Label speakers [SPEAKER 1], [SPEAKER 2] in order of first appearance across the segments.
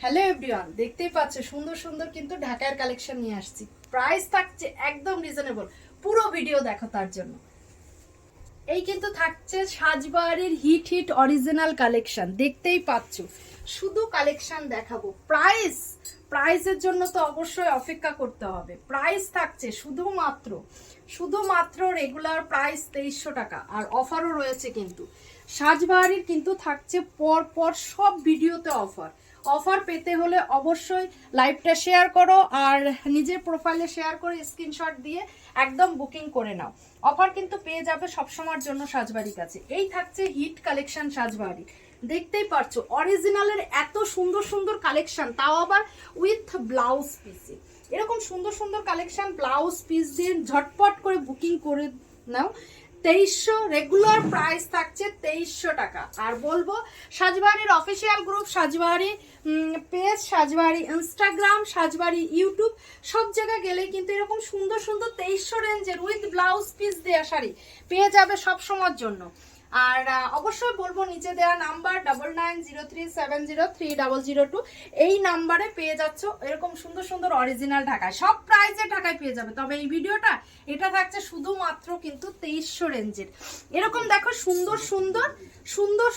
[SPEAKER 1] Hello everyone, দেখতেই পাচ্ছ সুন্দর সুন্দর কিন্তু ঢাকার কালেকশন নিয়ে আসছি। প্রাইস থাকছে একদম রিজনেবল, পুরো ভিডিও দেখো তার জন্য। এই কিন্তু থাকছে সাজবাড়ির হিট হিট অরিজিনাল কালেকশন, দেখতেই পাচ্ছ। শুধু কালেকশন দেখাবো, প্রাইসের জন্য তো অবশ্যই অপেক্ষা করতে হবে। প্রাইস থাকছে শুধুমাত্র রেগুলার প্রাইস 2300 টাকা, আর অফারও রয়েছে কিন্তু। সাজবাড়ির কিন্তু থাকছে পর সব ভিডিওতে অফার পেতে হলে অবশ্যই লাইভটা শেয়ার করো আর নিজের প্রোফাইলে শেয়ার করে স্ক্রিনশট দিয়ে একদম বুকিং করে নাও। অফার কিন্তু পেয়ে যাবে সবসময়ের জন্য সাজবাড়ির কাছে। এই থাকছে হিট কালেকশন সাজবাড়ি, দেখতেই পারছো অরিজিনালের এত সুন্দর সুন্দর কালেকশন, তাও আবার উইথ ব্লাউজ পিসে। এরকম সুন্দর সুন্দর কালেকশন ব্লাউজ পিস দিয়ে ঝটপট করে বুকিং করে নাও। 2300 রেগুলার প্রাইস থাকছে 2300 টাকা। আর বলবো সাজবাড়ির official group, Sajbari page, Sajbari Instagram, Sajbari YouTube, সব জায়গায় গেলে কিন্তু এরকম সুন্দর সুন্দর 2300 রেঞ্জের উইথ ব্লাউজ পিস দেওয়া শাড়ি পেয়ে যাবে সব সময়ের জন্য। আর অবশ্যই বলবো নিচে দেওয়া নাম্বার 9903703002, এই নাম্বারে পেয়ে যাচ্ছ এরকম সুন্দর সুন্দর অরিজিনাল ঢাকায়, সব প্রাইসে ঢাকায় পেয়ে যাবে। তবে এই ভিডিওটা এটা থাকছে শুধুমাত্র কিন্তু 2300 রেঞ্জের। এরকম দেখো সুন্দর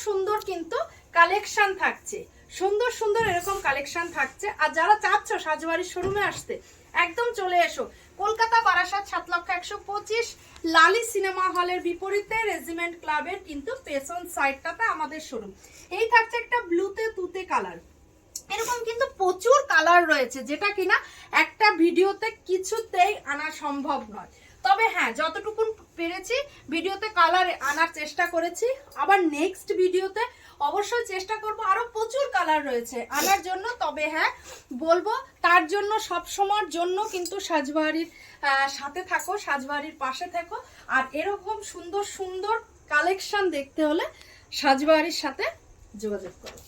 [SPEAKER 1] সুন্দর কিন্তু কালেকশন থাকছে, সুন্দর সুন্দর এরকম কালেকশন থাকছে। আর যারা চাচ্ছ সাজবাড়ির শোরুমে আসতে, একদম চলে এসো। কলকাতা বারাসাত 7,125 লালি সিনেমা হলের বিপরীতে রেজিমেন্ট ক্লাবের কিন্তু পেছন সাইডটাতে আমাদের শোরুম। এই থাকছে একটা ব্লুতে তুতে কালার, এরকম কিন্তু প্রচুর কালার রয়েছে যেটা কিনা একটা ভিডিওতে কিছুতেই আনা সম্ভব নয়। তবে হ্যাঁ, যতটুকু পেরেছি ভিডিওতে কালার আনার চেষ্টা করেছি। আবার নেক্সট ভিডিওতে অবশ্যই চেষ্টা করব, আরো প্রচুর কালার রয়েছে আনার জন্য। তবে হ্যাঁ বলবো, তার জন্য সব সময়ের জন্য কিন্তু সাজবাড়ির সাথে থাকো, সাজবাড়ির পাশে থাকো। আর এরকম সুন্দর সুন্দর কালেকশন দেখতে হলে সাজবাড়ির সাথে যোগাযোগ করো।